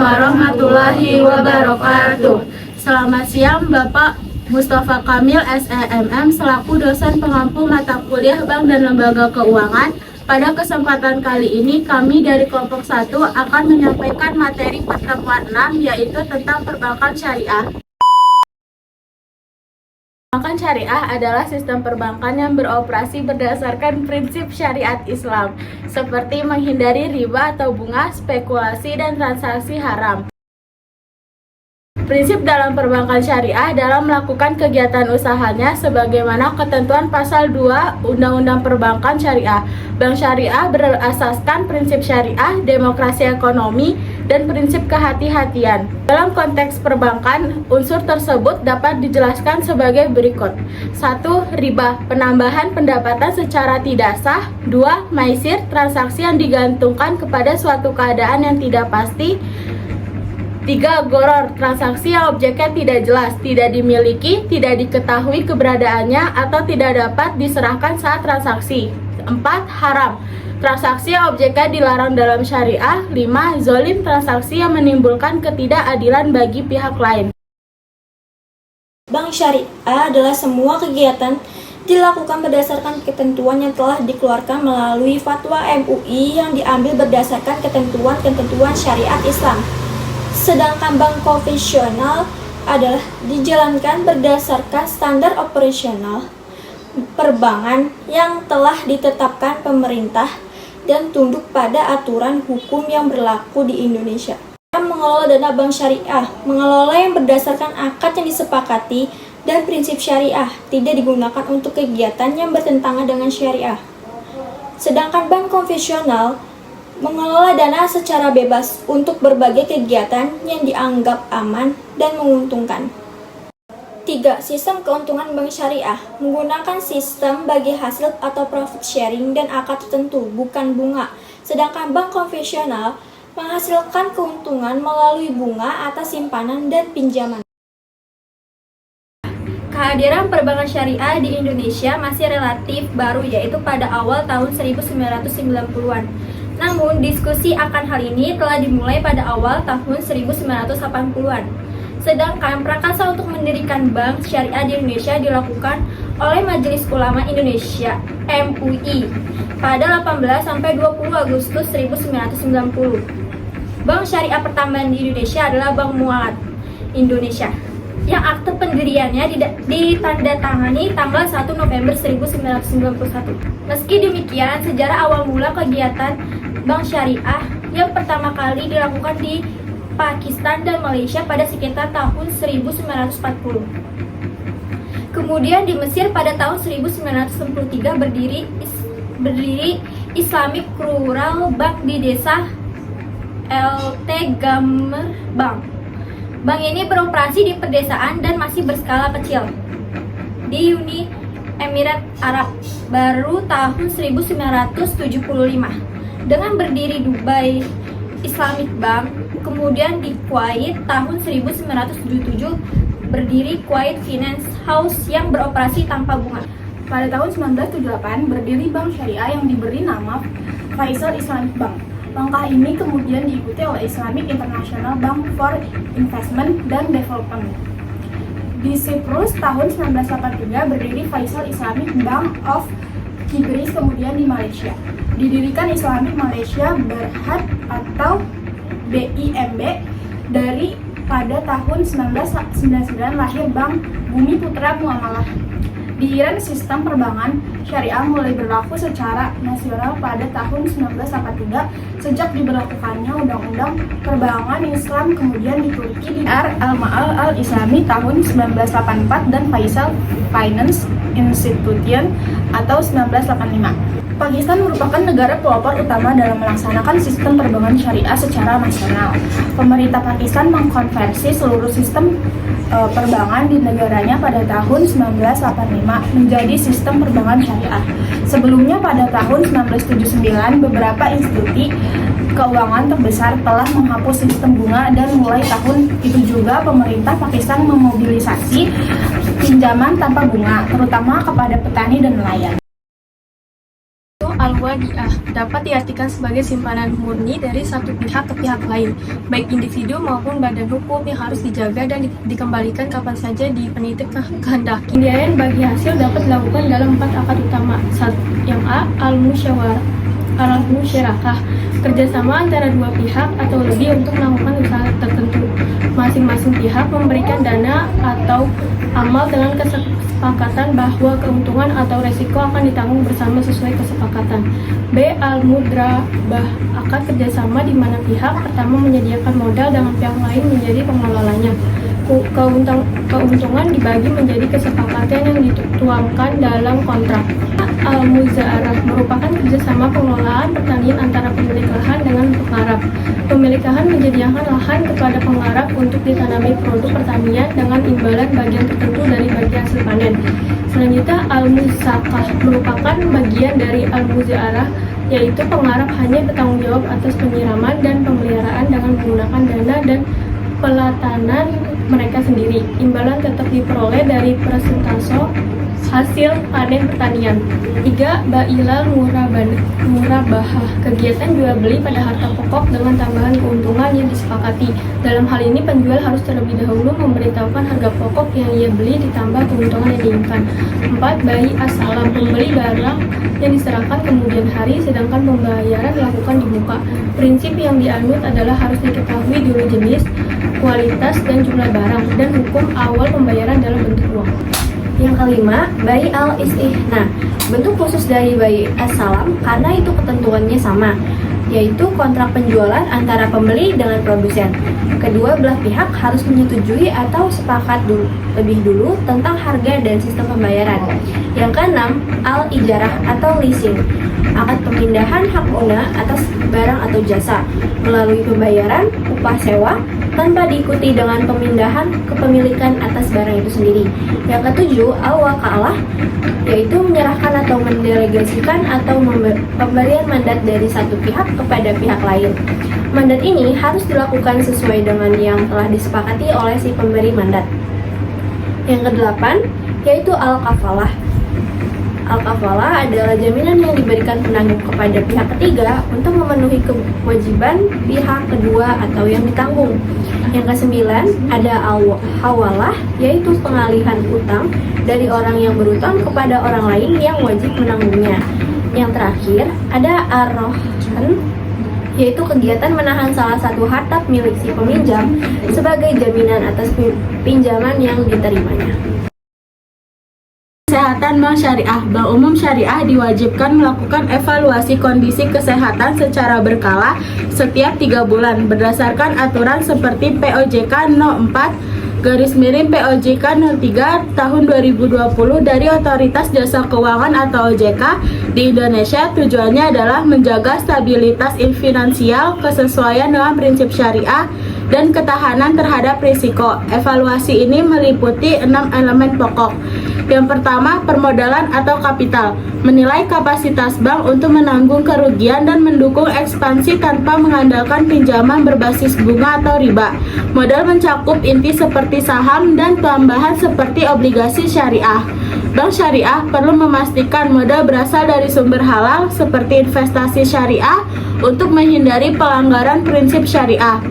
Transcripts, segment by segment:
warahmatullahi wabarakatuh. Selamat siang Bapak Mustafa Kamil SEMM selaku dosen pengampu mata kuliah Bank dan Lembaga Keuangan. Pada kesempatan kali ini kami dari kelompok 1 akan menyampaikan materi pertemuan 6 yaitu tentang perbankan syariah. Perbankan syariah adalah sistem perbankan yang beroperasi berdasarkan prinsip syariat Islam, seperti menghindari riba atau bunga, spekulasi, dan transaksi haram. Prinsip dalam perbankan syariah dalam melakukan kegiatan usahanya sebagaimana ketentuan pasal 2 Undang-Undang Perbankan Syariah. Bank syariah berasaskan prinsip syariah, demokrasi ekonomi, dan prinsip kehati-hatian. Dalam konteks perbankan, unsur tersebut dapat dijelaskan sebagai berikut. 1. Riba, penambahan pendapatan secara tidak sah. 2. Maisir, transaksi yang digantungkan kepada suatu keadaan yang tidak pasti. 3. Goror, transaksi yang objeknya tidak jelas, tidak dimiliki, tidak diketahui keberadaannya, atau tidak dapat diserahkan saat transaksi. 4. Haram, transaksi yang objeknya dilarang dalam syariah. 5. Zolim, transaksi yang menimbulkan ketidakadilan bagi pihak lain. Bank syariah adalah semua kegiatan dilakukan berdasarkan ketentuan yang telah dikeluarkan melalui fatwa MUI yang diambil berdasarkan ketentuan syariat Islam. Sedangkan bank konvensional adalah dijalankan berdasarkan standar operasional perbankan yang telah ditetapkan pemerintah dan tunduk pada aturan hukum yang berlaku di Indonesia. Mengelola dana bank syariah, mengelola yang berdasarkan akad yang disepakati dan prinsip syariah, tidak digunakan untuk kegiatan yang bertentangan dengan syariah. Sedangkan bank konvensional mengelola dana secara bebas untuk berbagai kegiatan yang dianggap aman dan menguntungkan. 3. Sistem keuntungan bank syariah menggunakan sistem bagi hasil atau profit sharing dan akad tertentu, bukan bunga. Sedangkan bank konvensional menghasilkan keuntungan melalui bunga atas simpanan dan pinjaman. Kehadiran perbankan syariah di Indonesia masih relatif baru, yaitu pada awal tahun 1990-an. Namun, diskusi akan hal ini telah dimulai pada awal tahun 1980-an. Sedangkan prakarsa untuk mendirikan bank syariah di Indonesia dilakukan oleh Majelis Ulama Indonesia (MUI) pada 18-20 Agustus 1990. Bank syariah pertama di Indonesia adalah Bank Muamalat Indonesia, yang akte pendiriannya ditandatangani tanggal 1 November 1991. Meski demikian, sejarah awal mula kegiatan bank syariah yang pertama kali dilakukan di Pakistan dan Malaysia pada sekitar tahun 1940. Kemudian di Mesir pada tahun 1963 berdiri Islamic Rural Bank di desa LT Gamer Bank. Bank ini beroperasi di pedesaan dan masih berskala kecil di Uni Emirat Arab baru tahun 1975. Dengan berdiri Dubai Islamic Bank, kemudian di Kuwait tahun 1977 berdiri Kuwait Finance House yang beroperasi tanpa bunga. Pada tahun 1978 berdiri bank syariah yang diberi nama Faisal Islamic Bank. Langkah ini kemudian diikuti oleh Islamic International Bank for Investment dan Development. Di Siprus tahun 1983 berdiri Faisal Islamic Bank of Kibris, kemudian di Malaysia didirikan Islamic Malaysia Berhad atau BIMB. Dari pada tahun 1999 lahir Bank Bumi Putra Muamalah. Di Iran, sistem perbankan syariah mulai berlaku secara nasional pada tahun 1983 sejak diberlakukannya Undang-Undang Perbankan Islam, kemudian di Turki di Al-Ma'al Al-Islami tahun 1984 dan Faisal Finance Institution atau 1985. Pakistan merupakan negara pelopor utama dalam melaksanakan sistem perbankan syariah secara nasional. Pemerintah Pakistan mengkonversi seluruh sistem perbankan di negaranya pada tahun 1985 menjadi sistem perbankan syariah. Sebelumnya pada tahun 1979 beberapa institusi keuangan terbesar telah menghapus sistem bunga dan mulai tahun itu juga pemerintah Pakistan memobilisasi pinjaman tanpa bunga terutama kepada petani dan nelayan. Al-Wadi'ah dapat diartikan sebagai simpanan murni dari satu pihak ke pihak lain, baik individu maupun badan hukum yang harus dijaga dan dikembalikan kapan saja penitik kehendaki. Pembiayaan bagi hasil dapat dilakukan dalam 4 akad utama. Yang A, al-musyarakah, kerjasama antara dua pihak atau lebih untuk melakukan usaha tertentu. Masing-masing pihak memberikan dana atau amal dengan kesepakatan bahwa keuntungan atau resiko akan ditanggung bersama sesuai kesepakatan. B. Al-mudrabah, akad kerjasama di mana pihak pertama menyediakan modal dengan pihak lain menjadi pengelolanya. Keuntungan dibagi menjadi kesepakatan yang dituangkan dalam kontrak. Al-Muza'arah merupakan kerjasama pengelolaan pertanian antara pemilik lahan dengan pengarap. Pemilik lahan menyediakan lahan kepada pengarap untuk ditanami produk pertanian dengan imbalan bagian tertentu dari bagian hasil panen. Selanjutnya, Al-Musaqah merupakan bagian dari Al-Muza'arah, yaitu pengarap hanya bertanggung jawab atas penyiraman dan pemeliharaan dengan menggunakan dana dan pelatanan mereka sendiri. Imbalan tetap diperoleh dari persentase hasil panen pertanian. 3. Bailal murabahah, kegiatan jual beli pada harta pokok dengan tambahan keuntungan yang disepakati. Dalam hal ini penjual harus terlebih dahulu memberitahukan harga pokok yang ia beli ditambah keuntungan yang diinginkan. 4. Bai as-salam, pembeli barang yang diserahkan kemudian hari sedangkan pembayaran dilakukan di muka. Prinsip yang dianut adalah harus diketahui dulu jenis, kualitas, dan jumlah barang, dan hukum awal pembayaran dalam bentuk uang. Yang kelima, bai al-istihna, bentuk khusus dari bai as-salam karena itu ketentuannya sama, yaitu kontrak penjualan antara pembeli dengan produsen. Kedua belah pihak harus menyetujui atau sepakat lebih dulu tentang harga dan sistem pembayaran. Yang keenam, al-ijarah atau leasing, akad pemindahan hak guna atas barang atau jasa melalui pembayaran upah sewa tanpa diikuti dengan pemindahan kepemilikan atas barang itu sendiri. Yang ketujuh, al-wakalah, yaitu menyerahkan atau mendelegasikan atau pemberian mandat dari satu pihak kepada pihak lain. Mandat ini harus dilakukan sesuai dengan yang telah disepakati oleh si pemberi mandat. Yang kedelapan, yaitu al-kafalah. Al-kafalah adalah jaminan yang diberikan penanggung kepada pihak ketiga untuk memenuhi kewajiban pihak kedua atau yang ditanggung. Yang kesembilan, ada al-hawalah, yaitu pengalihan utang dari orang yang berutang kepada orang lain yang wajib menanggungnya. Yang terakhir, ada ar-rohan, yaitu kegiatan menahan salah satu harta milik si peminjam sebagai jaminan atas pinjaman yang diterimanya. Kesehatan Bank Syariah. Bank Umum Syariah diwajibkan melakukan evaluasi kondisi kesehatan secara berkala setiap 3 bulan berdasarkan aturan seperti POJK No. 4/POJK 03 tahun 2020 dari Otoritas Jasa Keuangan atau OJK di Indonesia. Tujuannya adalah menjaga stabilitas finansial, kesesuaian dengan prinsip syariah, dan ketahanan terhadap risiko. Evaluasi ini meliputi 6 elemen pokok. Yang pertama, permodalan atau kapital, menilai kapasitas bank untuk menanggung kerugian dan mendukung ekspansi tanpa mengandalkan pinjaman berbasis bunga atau riba. Modal mencakup inti seperti saham dan tambahan seperti obligasi syariah. Bank syariah perlu memastikan modal berasal dari sumber halal seperti investasi syariah untuk menghindari pelanggaran prinsip syariah.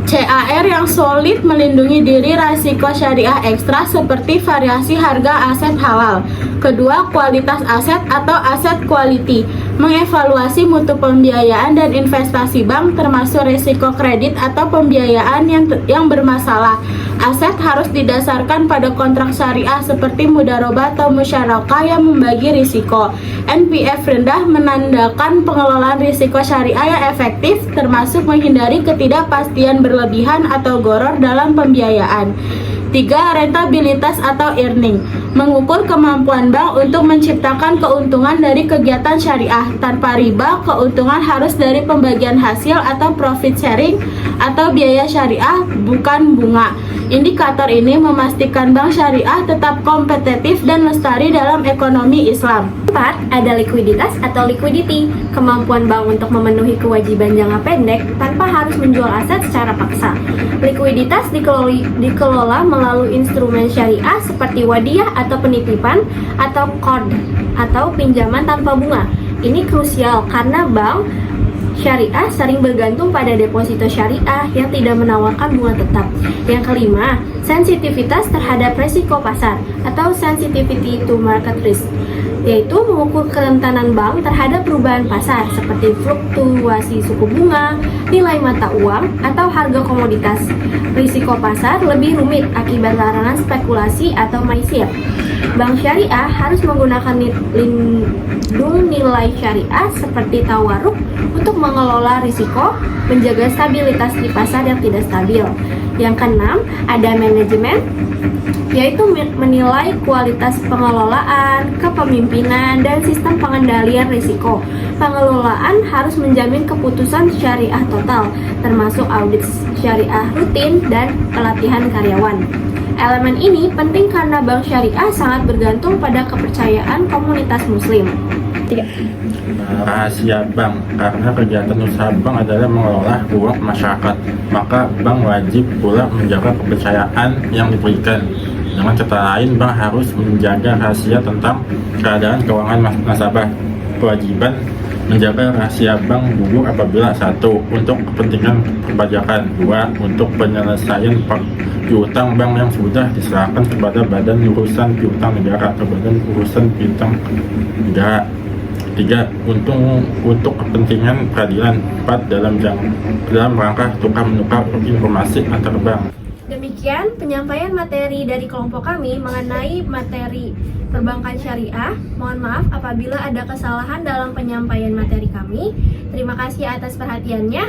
CAR yang solid melindungi diri risiko syariah ekstra seperti variasi harga aset halal. Kedua, kualitas aset atau aset quality, mengevaluasi mutu pembiayaan dan investasi bank termasuk risiko kredit atau pembiayaan yang bermasalah. Aset harus didasarkan pada kontrak syariah seperti mudharabah atau musyarakah yang membagi risiko. NPF rendah menandakan pengelolaan risiko syariah yang efektif termasuk menghindari ketidakpastian berlebihan atau goror dalam pembiayaan. 3. Rentabilitas atau earning, mengukur kemampuan bank untuk menciptakan keuntungan dari kegiatan syariah tanpa riba. Keuntungan harus dari pembagian hasil atau profit sharing atau biaya syariah, bukan bunga. Indikator ini memastikan bank syariah tetap kompetitif dan lestari dalam ekonomi Islam. 4. Ada likuiditas atau liquidity, kemampuan bank untuk memenuhi kewajiban jangka pendek tanpa harus menjual aset secara paksa. Likuiditas dikelola melalui instrumen syariah seperti wadiyah atau penitipan atau qard atau pinjaman tanpa bunga. Ini krusial karena bank syariah sering bergantung pada deposito syariah yang tidak menawarkan bunga tetap. Yang kelima, sensitivitas terhadap resiko pasar atau sensitivity to market risk, yaitu mengukur kerentanan bank terhadap perubahan pasar seperti fluktuasi suku bunga, nilai mata uang, atau harga komoditas. Risiko pasar lebih rumit akibat larangan spekulasi atau maisir. Bank syariah harus menggunakan lindung nilai syariah seperti tawarruk untuk mengelola risiko, menjaga stabilitas di pasar yang tidak stabil. Yang keenam, ada manajemen, yaitu menilai kualitas pengelolaan, kepemimpinan, dan sistem pengendalian risiko. Pengelolaan harus menjamin keputusan syariah total, termasuk audit syariah rutin dan pelatihan karyawan. Elemen ini penting karena bank syariah sangat bergantung pada kepercayaan komunitas muslim. 3. Rahasia bank, karena kegiatan usaha bank adalah mengelola uang masyarakat, maka bank wajib pula menjaga kepercayaan yang diberikan. Dengan kata lain, bank harus menjaga rahasia tentang keadaan keuangan nasabah. Kewajiban menjaga rahasia bank gugur apabila 1. Untuk kepentingan perpajakan, 2. Untuk penyelesaian piutang bank yang sudah diserahkan kepada Badan Urusan Piutang Negara atau Badan Urusan Piutang Negara. 3. Untuk kepentingan peradilan. 4. Dalam rangka tukar menukar informasi antar bank. Demikian penyampaian materi dari kelompok kami mengenai materi perbankan syariah. Mohon maaf apabila ada kesalahan dalam penyampaian materi kami. Terima kasih atas perhatiannya.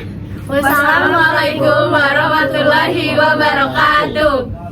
Wassalamualaikum warahmatullahi wabarakatuh.